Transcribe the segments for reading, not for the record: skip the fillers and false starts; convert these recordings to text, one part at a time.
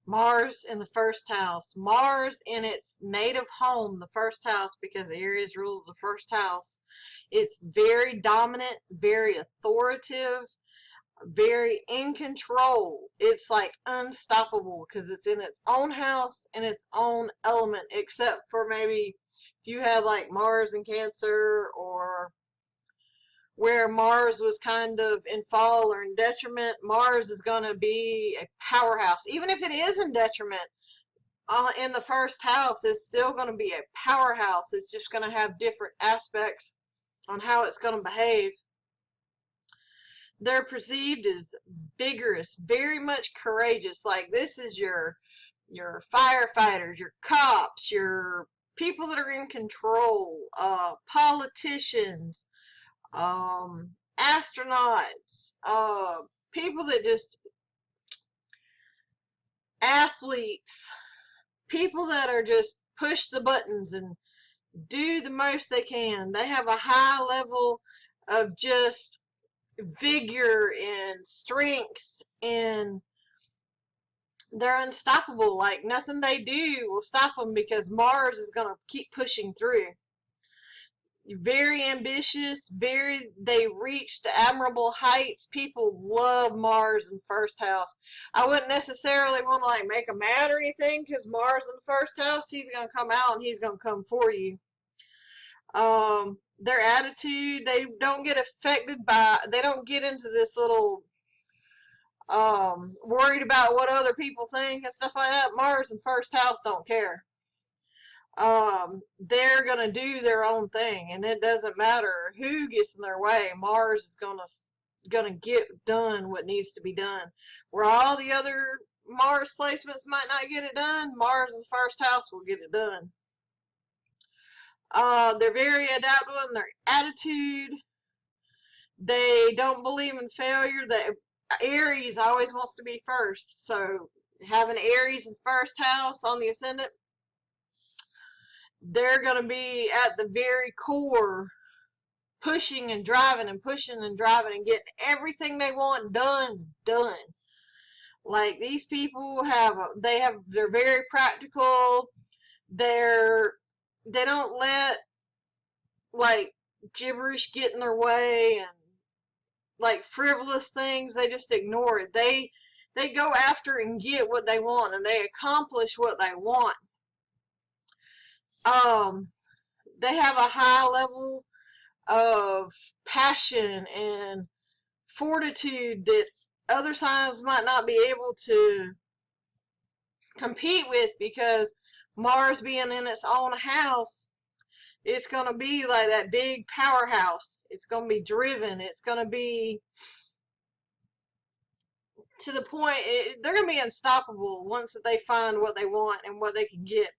Mars in the first house. Mars in its native home, the first house, because Aries rules the first house. It's very dominant, very authoritative, very in control. It's like unstoppable because it's in its own house and its own element, except for maybe if you had like Mars in Cancer, or where Mars was kind of in fall or in detriment. Mars is going to be a powerhouse. Even if it is in detriment in the first house, it's still going to be a powerhouse. It's just going to have different aspects on how it's going to behave. They're perceived as vigorous, very much courageous. Like, this is your firefighters, your cops, your people that are in control, politicians, astronauts, people that just, athletes, people that are just push the buttons and do the most they can. They have a high level of just vigor and strength, and they're unstoppable. Like, nothing they do will stop them because Mars is going to keep pushing through. Very ambitious, they reached admirable heights. People love Mars in first house. I wouldn't necessarily want to like make them mad or anything, because Mars in the first house, he's going to come out and he's going to come for you. Their attitude, they don't get affected by, they don't get into this little worried about what other people think and stuff like that. Mars in first house don't care. They're gonna do their own thing, and it doesn't matter who gets in their way. Mars is gonna get done what needs to be done. Where all the other Mars placements might not get it done, Mars in the first house will get it done. They're very adaptable in their attitude. They don't believe in failure. Aries always wants to be first, so having Aries in first house on the ascendant, they're going to be at the very core, pushing and driving and pushing and driving and getting everything they want done. Like, these people they're very practical. They don't let like gibberish get in their way, and like frivolous things, they just ignore it. They go after and get what they want, and they accomplish what they want. They have a high level of passion and fortitude that other signs might not be able to compete with, because Mars being in its own house, it's going to be like that big powerhouse. It's going to be driven. It's going to be to the point, they're going to be unstoppable once they find what they want and what they can get.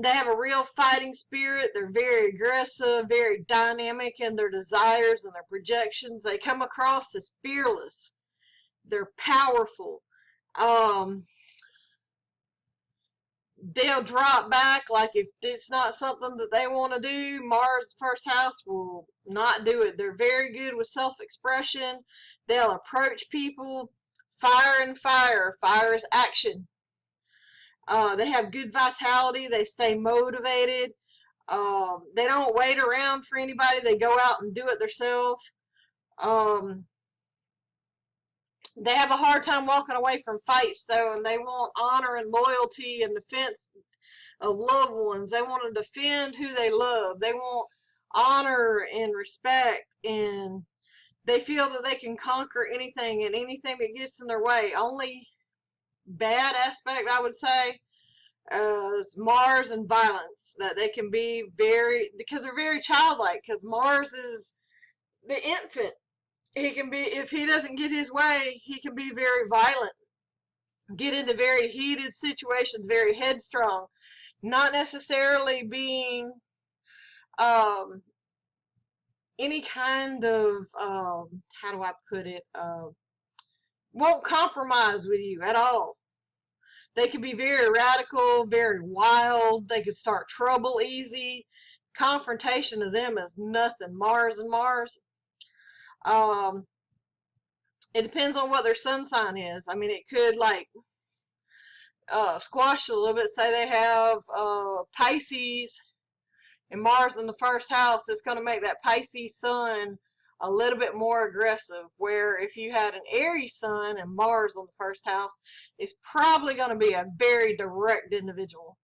They have a real fighting spirit. They're very aggressive, very dynamic in their desires and their projections. They come across as fearless. They're powerful. They'll drop back, like if it's not something that they want to do, Mars first house will not do it. They're very good with self-expression. They'll approach people, fire and fire. Fire is action. They have good vitality. They stay motivated. They don't wait around for anybody. They go out and do it themselves. They have a hard time walking away from fights, though, and they want honor and loyalty and defense of loved ones. They want to defend who they love. They want honor and respect, and they feel that they can conquer anything and anything that gets in their way. Only bad aspect, I would say, is Mars and violence. That they can be because they're very childlike, because Mars is the infant. He can be, if he doesn't get his way, he can be very violent, get into very heated situations, very headstrong, not necessarily being any kind of, how do I put it, won't compromise with you at all. They can be very radical, very wild. They could start trouble easy. Confrontation to them is nothing. Mars and Mars. It depends on what their sun sign is. I mean, it could like squash it a little bit. Say they have Pisces and Mars in the first house. It's going to make that Pisces sun a little bit more aggressive. Where if you had an Aries sun and Mars on the first house, it's probably going to be a very direct individual.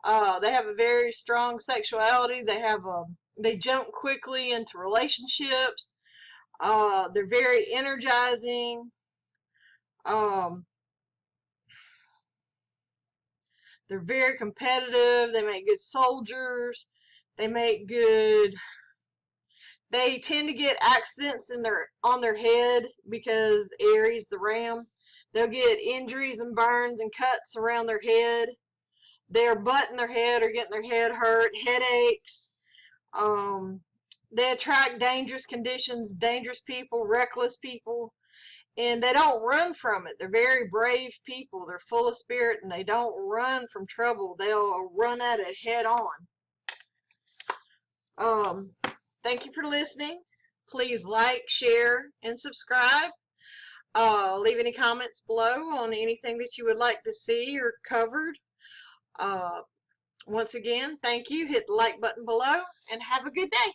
They have a very strong sexuality. They jump quickly into relationships. They're very energizing. Um, they're very competitive. They make good soldiers. They make good. They tend to get accidents on their head because Aries, the ram, they'll get injuries and burns and cuts around their head. They're butting their head or getting their head hurt, headaches. They attract dangerous conditions, dangerous people, reckless people, and they don't run from it. They're very brave people. They're full of spirit, and they don't run from trouble. They'll run at it head on. Thank you for listening. Please like, share, and subscribe. Leave any comments below on anything that you would like to see or covered. Once again, thank you. Hit the like button below and have a good day.